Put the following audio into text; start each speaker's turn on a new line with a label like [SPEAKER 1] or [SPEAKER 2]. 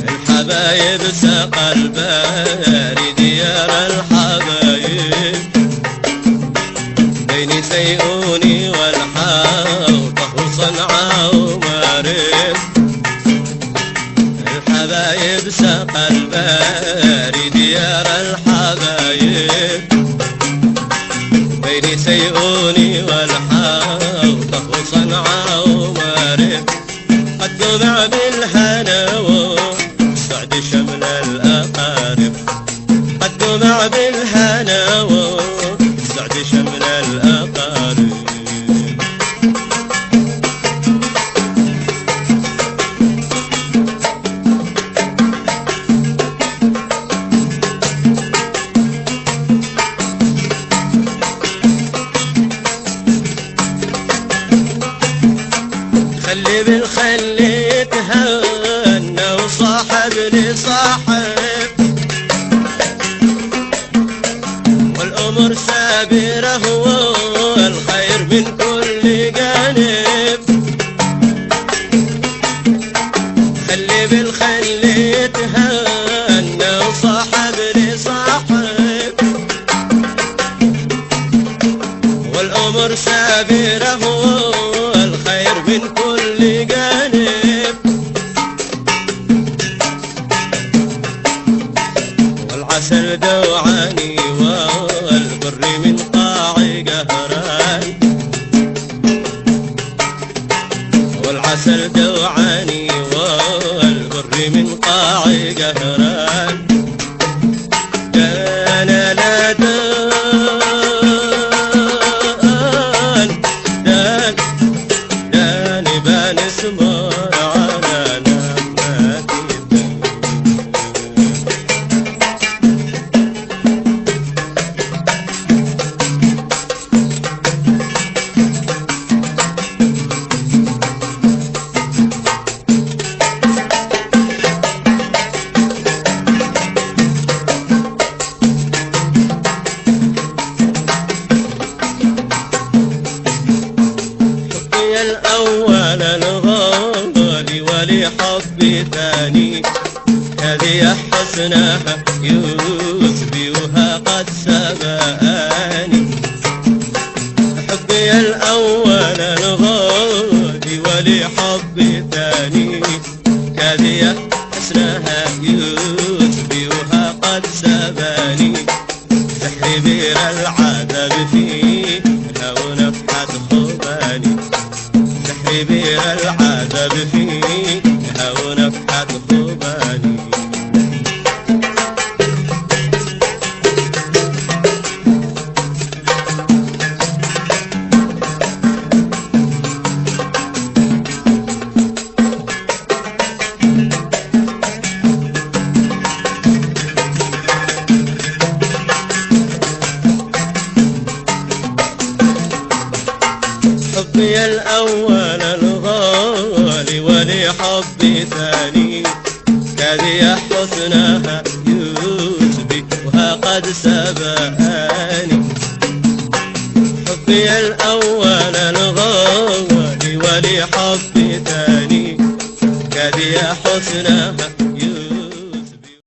[SPEAKER 1] الحبايب ساق الباري ديار الحبايب بين سيئوني والحوطة وصنعاء ومارب. الحبايب ساق الباري ديار الحبايب بين سيئوني والحوطة وصنعاء ومارب. قد جمع بالهنا وسعد شمل الأقارب. قد جمع بالهنا وسعد شمل الأقارب. خلي بالخلي تهنى وصاحب لصاحب والأمر سابره والخير من كل جانب. خلي بالخلي تهنى وصاحب لصاحب والأمر سابره والخير من كل جانب. والعسل دوعاني والبر من قاع قهران. والعسل دوعاني والبر من قاع قهران. دانا لا دان بان اسمر على نماتي. الأول الغالي ولي حبي ثاني هذه حسنها يشبهها قد سبقاني. حبي الأول الغالي ولي حبي ثاني هذه حسنها يشبهها قد سباني. سحر بير العذاب فيها ونفحة خباني. بير العذاب فيها ونفحة خباني. حبي الأول الغالي ولي حبي ثاني هذه حسنها يشبهها قد سبقاني. حبي الأول الغالي ولي حبي ثاني هذه حسنها